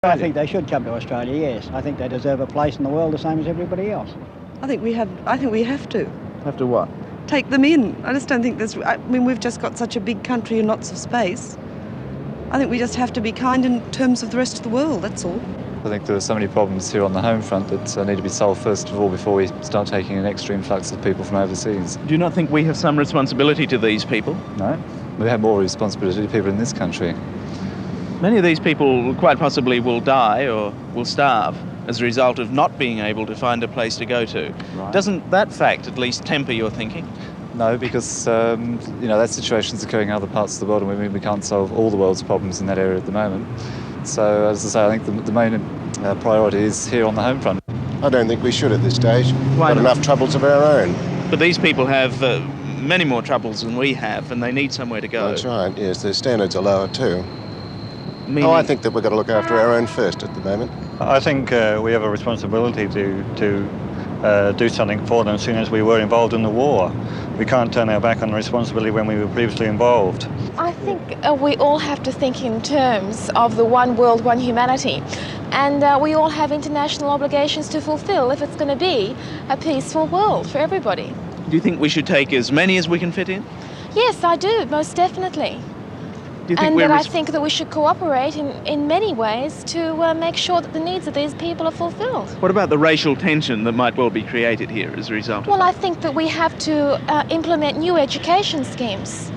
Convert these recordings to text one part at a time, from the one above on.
I think they should come to Australia, yes. I think they deserve a place in the world the same as everybody else. I think we have to. Have to what? Take them in. I just don't think we've just got such a big country and lots of space. I think we just have to be kind in terms of the rest of the world, that's all. I think there are so many problems here on the home front that need to be solved first of all before we start taking an extra influx of people from overseas. Do you not think we have some responsibility to these people? No, we have more responsibility to people in this country. Many of these people quite possibly will die or will starve as a result of not being able to find a place to go to. Right. Doesn't that fact at least temper your thinking? No, because that situation's occurring in other parts of the world, and we can't solve all the world's problems in that area at the moment. So, as I say, I think the main priority is here on the home front. I don't think we should at this stage. Why Got not? enough troubles of our own. But these people have many more troubles than we have, and they need somewhere to go. That's right, yes, their standards are lower too. Meaning, Oh, I think that we've got to look after our own first at the moment. I think we have a responsibility to do something for them as soon as we were involved in the war. We can't turn our back on the responsibility when we were previously involved. I think we all have to think in terms of the one world, one humanity. And we all have international obligations to fulfill if it's going to be a peaceful world for everybody. do you think we should take as many as we can fit in? Yes, I do, most definitely. Do you think And we're that I think that we should cooperate in many ways to make sure that the needs of these people are fulfilled. What about the racial tension that might well be created here as a result of Well, I think that we have to implement new education schemes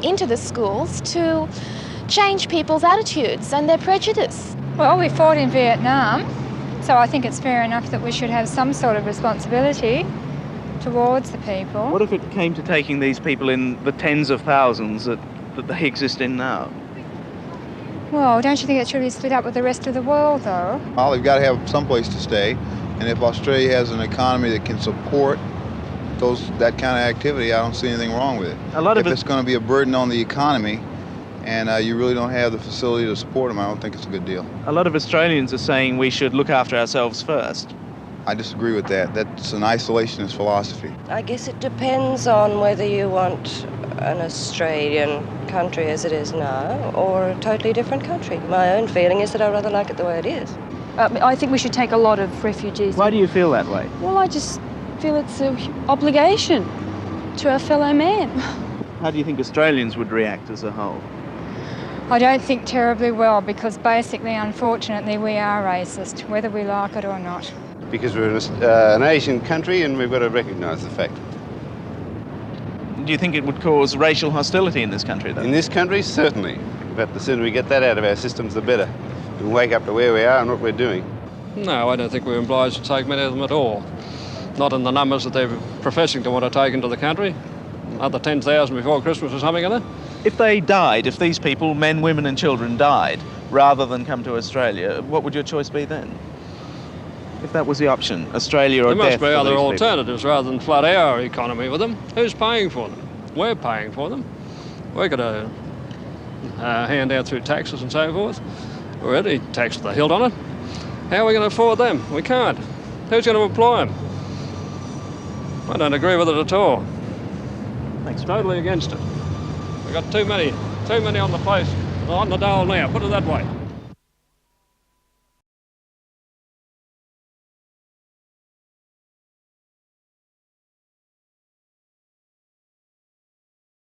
into the schools to change people's attitudes and their prejudice. Well, we fought in Vietnam, so I think it's fair enough that we should have some sort of responsibility towards the people. What if it came to taking these people in the tens of thousands that they exist in now? Well, don't you think it should be split up with the rest of the world, though? Well, they've got to have some place to stay, and if Australia has an economy that can support that kind of activity, I don't see anything wrong with it. If it's going to be a burden on the economy, and you really don't have the facility to support them, I don't think it's a good deal. A lot of Australians are saying we should look after ourselves first. I disagree with that. That's an isolationist philosophy. I guess it depends on whether you want an Australian country as it is now or a totally different country. My own feeling is that I rather like it the way it is. I think we should take a lot of refugees. Why do you feel that way? Well, I just feel it's an obligation to our fellow man. How do you think Australians would react as a whole? I don't think terribly well because basically, unfortunately, we are racist, whether we like it or not. Because we're an Asian country and we've got to recognise the fact. Do you think it would cause racial hostility in this country, though? In this country, certainly. But the sooner we get that out of our systems, the better. We wake up to where we are and what we're doing. No, I don't think we're obliged to take many of them at all. Not in the numbers that they're professing to want to take into the country. Another 10,000 before Christmas or something, isn't it? If they died, if these people, men, women and children, died, rather than come to Australia, what would your choice be then? If that was the option, Australia or death? There must be for other these alternatives rather than flood our economy with them. Who's paying for them? We're paying for them. We've got to hand out through taxes and so forth. We're already taxed the hilt on it. How are we going to afford them? We can't. Who's going to employ them? I don't agree with it at all. Thanks. Totally against it. We've got too many on the place, on the dole now, put it that way.